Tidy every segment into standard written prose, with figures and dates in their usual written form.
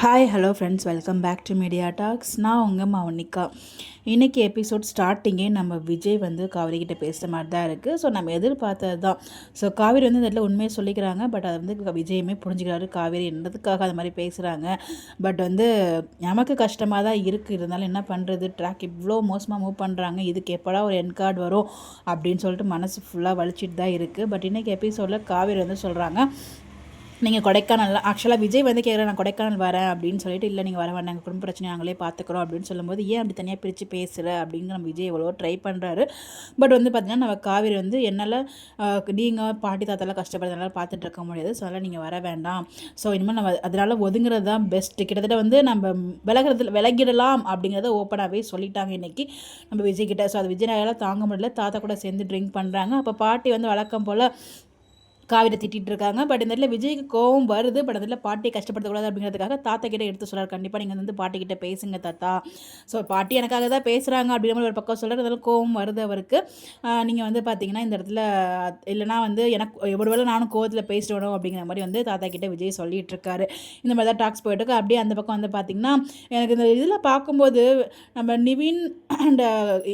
Hi hello friends, welcome back to Media Talks. நான் உங்கள் மௌனிகா. இன்றைக்கி எபிசோட் ஸ்டார்டிங்கே நம்ம விஜய் வந்து காவேரி கிட்டே பேசுகிற மாதிரி தான் இருக்குது. ஸோ நம்ம எதிர்பார்த்தது தான். ஸோ காவேரி வந்து இந்த இடத்துல உண்மையை சொல்லிக்கிறாங்க. பட் அதை வந்து விஜயுமே புரிஞ்சுக்கிறாரு. காவேரி என்னதுக்காக அது மாதிரி பேசுகிறாங்க. பட் வந்து நமக்கு கஷ்டமாக தான் இருக்குது. இருந்தாலும் என்ன பண்ணுறது, ட்ராக் இவ்வளோ மோசமாக மூவ் பண்ணுறாங்க, இதுக்கு எப்படா ஒரு என் கார்டு வரும் அப்படின்னு சொல்லிட்டு மனசு ஃபுல்லாக வலிச்சிட்டு தான் இருக்குது. பட் இன்றைக்கி எபிசோடில் காவேரி வந்து சொல்கிறாங்க, நீங்கள் கொடைக்கானல், ஆக்சுவலாக விஜய் வந்து கேட்குறேன் நான் கொடைக்கானல் வரேன் அப்படின்னு சொல்லிட்டு, இல்லை நீங்கள் வர வேண்டாம், எங்கள் குடும்ப பிரச்சனை நாங்களே பார்த்துக்குறோம் அப்படின்னு சொல்லும்போது, ஏன் அப்படி தனியாக பிரித்து பேசுகிற அப்படின்னு நம்ம விஜய் எவ்வளோ ட்ரை பண்ணுறாரு. பட் வந்து பார்த்திங்கன்னா நம்ம காவேரி வந்து என்னால் நீங்கள் பாட்டி தாத்தாலாம் கஷ்டப்படுறதுனால பார்த்துட்டு இருக்க முடியாது, ஸோ அதனால் நீங்கள் வர வேண்டாம், ஸோ இனிமேல் நம்ம அதனால் ஒதுங்கிறது தான் பெஸ்ட்டு, கிட்டத்தட்ட வந்து நம்ம விலகிடலாம் அப்படிங்கிறத ஓப்பனாகவே சொல்லிட்டாங்க இன்றைக்கி நம்ம விஜய் கிட்ட. ஸோ அது விஜயனால தாங்க முடியல, தாத்தா கூட சேர்ந்து ட்ரிங்க் பண்ணுறாங்க. அப்போ பாட்டி வந்து வழக்கம் போல் காவிரி திட்டிகிட்டு இருக்காங்க. பட் இந்த இடத்துல விஜய்க்கு கோவம் வருது. பட் அதில் பாட்டியை கஷ்டப்படுத்தக்கூடாது அப்படிங்கிறதுக்காக தாத்தா கிட்டே எடுத்து சொல்கிறார், கண்டிப்பாக நீங்கள் வந்து பாட்டிக்கிட்ட பேசுங்க தாத்தா, ஸோ பாட்டி எனக்காக தான் பேசுகிறாங்க அப்படிங்கிற மாதிரி ஒரு பக்கம் சொல்கிறார். அதில் கோவம் வருது அவருக்கு. நீங்கள் வந்து பார்த்தீங்கன்னா இந்த இடத்துல இல்லைனா வந்து எனக்கு ஒரு வேளை நானும் கோவத்தில் பேசிடணும் அப்படிங்கிற மாதிரி வந்து தாத்தா கிட்டே விஜய் சொல்லிகிட்டு இருக்காரு. இந்த மாதிரி தான் டாக்ஸ் போயிட்டு இருக்கு. அப்படியே அந்த பக்கம் வந்து பார்த்திங்கன்னா எனக்கு இந்த இதில் பார்க்கும்போது நம்ம நிவின் அண்ட்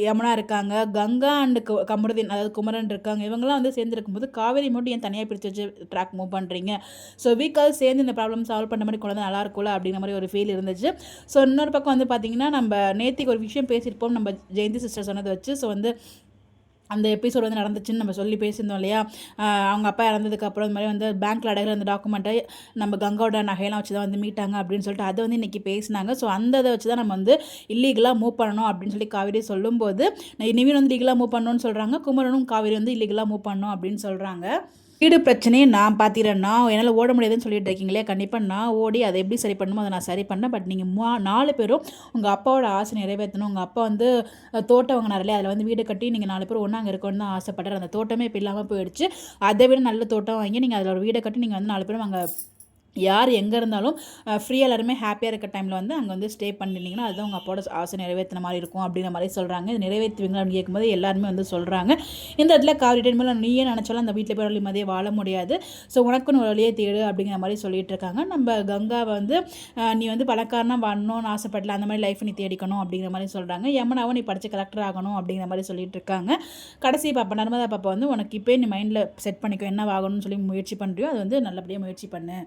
யமுனா இருக்காங்க, கங்கா அண்டு கமருதீன், அதாவது குமரன் இருக்காங்க, இவங்கெல்லாம் வந்து சேர்ந்து இருக்கும்போது காவேரி மட்டும் ஏன் தனியாக பிரித்து வச்சு ட்ராக் மூவ் பண்ணுறீங்க, ஸோ வீக்காக சேர்ந்து இந்த ப்ராப்ளம் சால்வ் பண்ண மாதிரி குழந்தை நல்லா இருக்கும்ல அப்படிங்கிற மாதிரி ஒரு ஃபீல் இருந்துச்சு. ஸோ இன்னொரு பக்கம் வந்து பார்த்திங்கன்னா நம்ம நேற்றுக்கு ஒரு விஷயம் பேசியிருப்போம் நம்ம ஜெயந்தி சிஸ்டர் சொன்னதை வச்சு. ஸோ வந்து அந்த எபிசோட் வந்து நடந்துச்சுன்னு நம்ம சொல்லி பேசியிருந்தோம் இல்லையா, அவங்க அப்பா இறந்ததுக்கப்புறம் இந்த மாதிரி வந்து பேங்க்கில் அடைகிற அந்த டாக்குமெண்ட்டை நம்ம கங்காவோட நகையெல்லாம் வச்சு தான் வந்து மீட்டாங்க அப்படின்னு சொல்லிட்டு அதை வந்து இன்றைக்கி பேசினாங்க. ஸோ அந்த இதை வச்சு தான் நம்ம வந்து இல்லீகலாக மூவ் பண்ணணும் அப்படின்னு சொல்லி காவேரி சொல்லும்போது, நிவின் வந்து லீகலாக மூவ் பண்ணணும்னு சொல்கிறாங்க, குமரனும் காவேரி வந்து இல்லீகலாக மூவ் பண்ணணும் அப்படின்னு சொல்கிறாங்க. வீடு பிரச்சனையை நான் பார்த்திறேன்னா என்னால் ஓட முடியாதுன்னு சொல்லிட்டு இருக்கீங்களே, கண்டிப்பாக நான் ஓடி அதை எப்படி சரி பண்ணணுமோ அதை நான் சரி பண்ணேன். பட் நீங்கள் 4 பேரும் உங்கள் அப்பாவோட ஆசை நிறைவேற்றணும். உங்கள் அப்பா வந்து தோட்டம் வாங்கினார் இல்லையா, அதில் வந்து வீடு கட்டி நீங்கள் 4 பேர் ஒன்றா அங்கே இருக்கணும்னு தான் ஆசைப்பட்டார். அந்த தோட்டமே இப்போ இல்லாமல் போயிடுச்சு. அதை விட நல்ல தோட்டம் வாங்கி நீங்கள் அதில் ஒரு வீடை கட்டி நீங்கள் வந்து 4 பேரும் அங்கே யார் எங்கே இருந்தாலும் ஃப்ரீயாக எல்லாருமே ஹாப்பியாக இருக்க டைமில் வந்து அங்கே வந்து ஸ்டே பண்ணிட்டீங்கன்னா அதுதான் உங்கள் அப்போட ஆசை நிறைவேற்றின மாதிரி இருக்கும் அப்படிங்கிற மாதிரி சொல்கிறாங்க. இது நிறைவேற்றுவீங்களா அப்படின்னு கேட்கும்போது எல்லாருமே வந்து சொல்கிறாங்க. இந்த இடத்துல காவிரி டைமில் நீயே நினச்சாலும் அந்த வீட்டில் போய் நிம்மதியே வாழ முடியாது, ஸோ உனக்குன்னு ஒரு வழியே தேடு அப்படிங்கிற மாதிரி சொல்லிட்டு இருக்காங்க. நம்ம கங்காவை வந்து நீ வந்து பணக்காரனாக வாழணும்னு ஆசைப்படல, அந்த மாதிரி லைஃப் நீ தேடிக்கணும் அப்படிங்கிற மாதிரி சொல்கிறாங்க. யமுனாவும் நீ படித்து கலெக்டர் ஆகணும் அப்படிங்கிற மாதிரி சொல்லிட்டு இருக்காங்க. கடைசி பாப்பா நர்மதா பாப்பா வந்து உனக்கு இப்போ நீ மைண்டில் செட் பண்ணிக்கோ, என்ன ஆகணும்னு சொல்லி முயற்சி பண்ணுறியோ அது வந்து நல்லபடியாக முயற்சி பண்ணு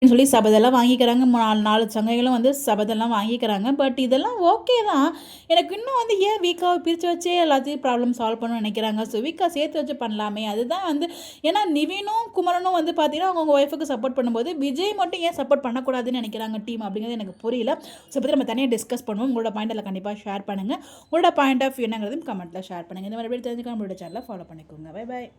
சொல்லி சபதெல்லாம் வாங்கிக்கிறாங்க. 4 சங்கைகளும் வந்து சபதெல்லாம் வாங்கிக்கிறாங்க. பட் இதெல்லாம் ஓகே தான். எனக்கு இன்னும் வந்து ஏன் வீக்காக பிரித்து வச்சே எல்லாத்தையும் ப்ராப்ளம் சால்வ் பண்ணணும்னு நினைக்கிறாங்க. ஸோ வீக்காக சேர்த்து வச்சு பண்ணலாமே, அதுதான் வந்து ஏன்னா நிவினும் குமரனும் வந்து பார்த்தீங்கன்னா அவங்க ஒய்ஃபுக்கு சப்போர்ட் பண்ணும்போது விஜய் மட்டும் ஏன் சப்போர்ட் பண்ணக்கூடாதுன்னு நினைக்கிறாங்க டீம் அப்படிங்கிறது எனக்கு புரியல. ஸோ பற்றி நம்ம தனியாக டிஸ்கஸ் பண்ணுவோம். உங்களோட பாயிண்ட் அதில் கண்டிப்பாக ஷேர் பண்ணுங்கள். உங்களோட பாயிண்ட் ஆஃப் என்னங்கிறதையும் கமெண்ட்டில் ஷேர் பண்ணுங்கள். இந்த மாதிரி தெரிஞ்சுக்க நம்மளோட சேனலை ஃபாலோ பண்ணிக்கோங்க. Bye bye.